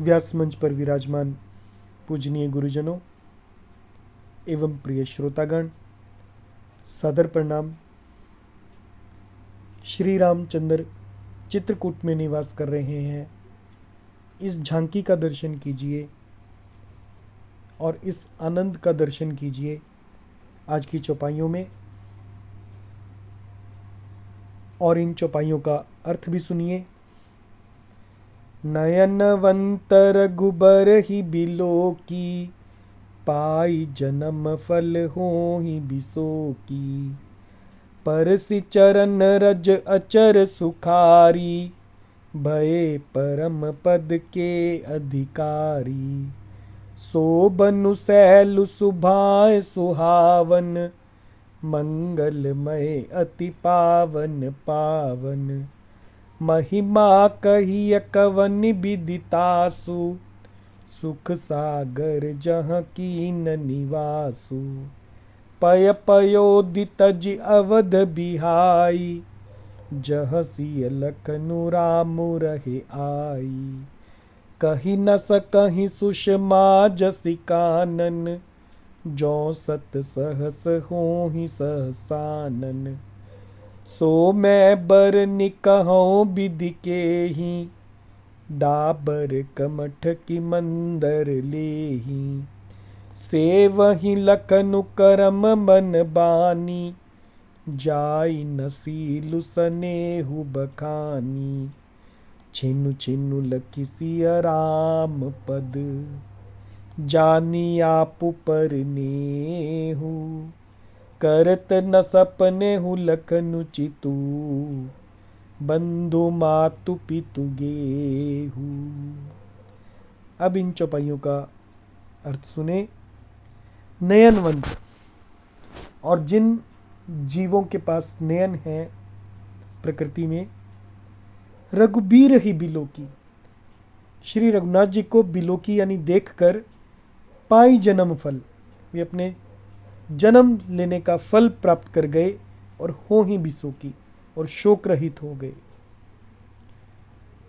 व्यास मंच पर विराजमान पूजनीय गुरुजनों एवं प्रिय श्रोतागण, सादर प्रणाम। श्री रामचंद्र चित्रकूट में निवास कर रहे हैं। इस झांकी का दर्शन कीजिए और इस आनंद का दर्शन कीजिए आज की चौपाइयों में, और इन चौपाइयों का अर्थ भी सुनिए। नयनवंत रघुबर ही बिलो की, पाई जन्म फल होहि बिसो की। परसि चरण रज अचर सुखारी, भये परम पद के अधिकारी। शोभनु सैलु सुभाए सुहावन, मंगलमय अति पावन पावन। महिमा कहिय कवन विदितासु, सुख सागर जहाँ कीन निवासु। पय पयोदित जि अवध बिहाई, जहाँ सिय लखनु राम रहे आई। कही न सकहि सुषमा जसि कानन, जो सत सहस होहि सहसानन। सो मैं बर निकहौं विधि केहि, डाबर कमठ की मंदर लेहि। सेवहि लखनु करम मन बानी, जाई न सीलु सनेहु बखानी। छिनु छिनु लखि सिय राम पद, जानी आपु परनेहु। करत न सपनेहु लखनु चितु, बंधु मातु पितु गेहु। अब इन चौपाइयों का अर्थ सुने। नयनवंत, और जिन जीवों के पास नयन है प्रकृति में, रघुबीर ही बिलो की, श्री रघुनाथ जी को बिलोकी यानी देखकर पाई जन्म फल, वे अपने जन्म लेने का फल प्राप्त कर गए और हो ही बिसोकी, और शोक रहित हो गए,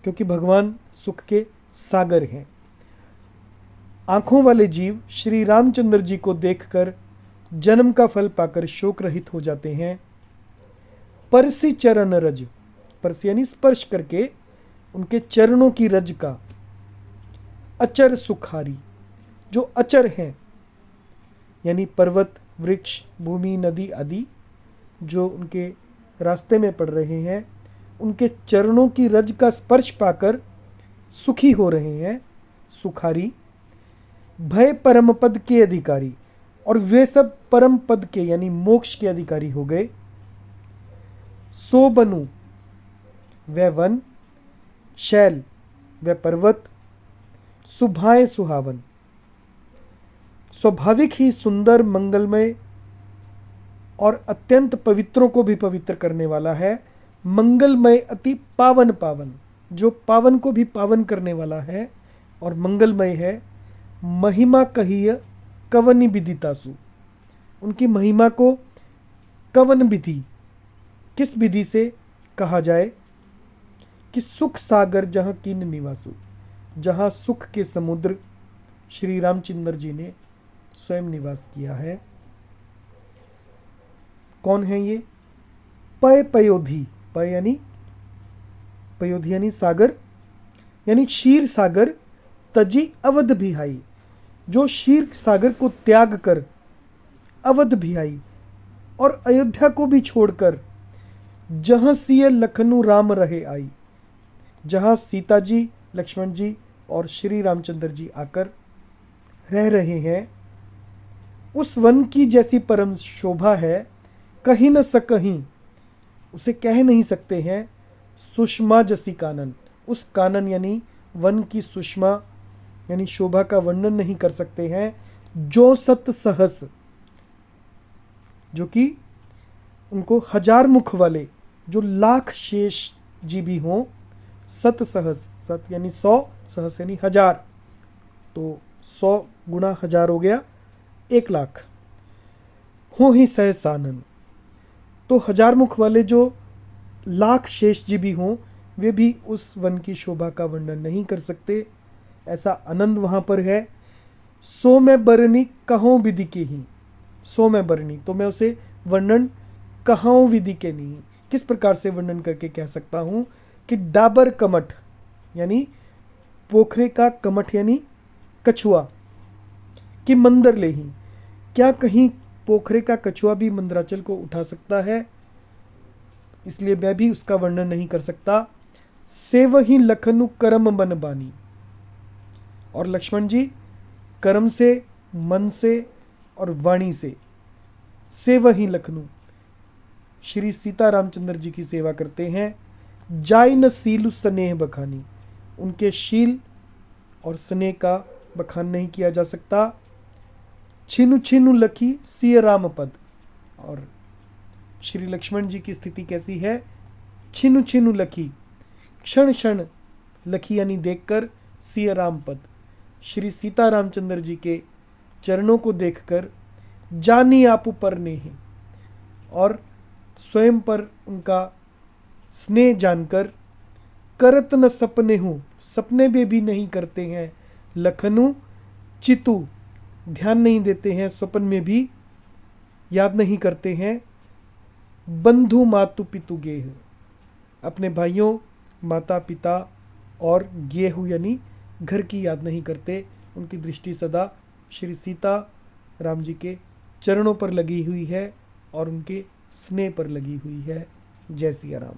क्योंकि भगवान सुख के सागर हैं। आंखों वाले जीव श्री रामचंद्र जी को देखकर जन्म का फल पाकर शोक रहित हो जाते हैं। परसि चरण रज, परसि यानी स्पर्श करके उनके चरणों की रज का, अचर सुखारी, जो अचर हैं यानी पर्वत वृक्ष भूमि नदी आदि जो उनके रास्ते में पड़ रहे हैं, उनके चरणों की रज का स्पर्श पाकर सुखी हो रहे हैं, सुखारी। भय परम पद के अधिकारी, और वे सब परम पद के यानी मोक्ष के अधिकारी हो गए। सो बनु, वह वन, शैल, वह पर्वत, सुभाए सुहावन, स्वाभाविक ही सुंदर मंगलमय और अत्यंत पवित्रों को भी पवित्र करने वाला है। मंगलमय अति पावन पावन, जो पावन को भी पावन करने वाला है और मंगलमय है। महिमा कहिय कवनि विदितासु, उनकी महिमा को कवन विधि, किस विधि से कहा जाए कि सुख सागर जहाँ कीन निवासु, जहाँ सुख के समुद्र श्री रामचंद्र जी ने स्वयं निवास किया है। कौन है ये? पय पयोधी, पय यानी पयोधी यानी सागर, यानी क्षीर सागर, तजी अवध भिहाई, जो क्षीर सागर को त्याग कर अवध भिहाई और अयोध्या को भी छोड़कर जहाँ सिय लखनु राम रहे आई, जहाँ सीता जी लक्ष्मण जी और श्री रामचंद्र जी आकर रह रहे हैं, उस वन की जैसी परम शोभा है, कहीं न सकहीं, उसे कह नहीं सकते हैं। सुषमा जसी कानन, उस कानन यानी वन की सुषमा यानी शोभा का वर्णन नहीं कर सकते हैं। जो सत सहस, जो कि उनको हजार मुख वाले, जो लाख शेष जीवी हों। सत सहस, सत यानी 100, सहस यानी हजार, तो 100 गुणा हजार हो गया 1,00,000। हो ही सहसानन, तो हजार मुख वाले जो लाख शेष जीवी हों, वे भी उस वन की शोभा का वर्णन नहीं कर सकते। ऐसा आनंद वहाँ पर है। सो मैं बरनी कहों विधि के ही, सो मैं बरनी, तो मैं उसे वर्णन कहों विधि के नहीं, किस प्रकार से वर्णन करके कह सकता हूँ कि डाबर कमठ यानी पोखरे का कमठ यानी कछुआ कि मंदर ले ही, क्या कहीं पोखरे का कछुआ भी मंदराचल को उठा सकता है? इसलिए मैं भी उसका वर्णन नहीं कर सकता। सेव ही लखनु कर्म मन बानी, और लक्ष्मण जी कर्म से, मन से और वाणी से सेव ही लखनु श्री सीता रामचंद्र जी की सेवा करते हैं। जाय न सीलु स्नेह बखानी, उनके शील और स्नेह का बखान नहीं किया जा सकता। छिनु छिनु लखी सिय राम पद, और श्री लक्ष्मण जी की स्थिति कैसी है? छिनु छिनु लखी, क्षण क्षण, लखी यानी देखकर, सिय राम पद, श्री सीता रामचंद्र जी के चरणों को देखकर, जानी आपु पर नेह, और स्वयं पर उनका स्नेह जानकर, करत न सपने हूँ, सपने में भी नहीं करते हैं, लखनु चितु, ध्यान नहीं देते हैं, स्वप्न में भी याद नहीं करते हैं। बंधु मातु पितु गेह, अपने भाइयों, माता पिता और गेहू यानी घर की याद नहीं करते। उनकी दृष्टि सदा श्री सीता राम जी के चरणों पर लगी हुई है और उनके स्नेह पर लगी हुई है। जय सिया राम।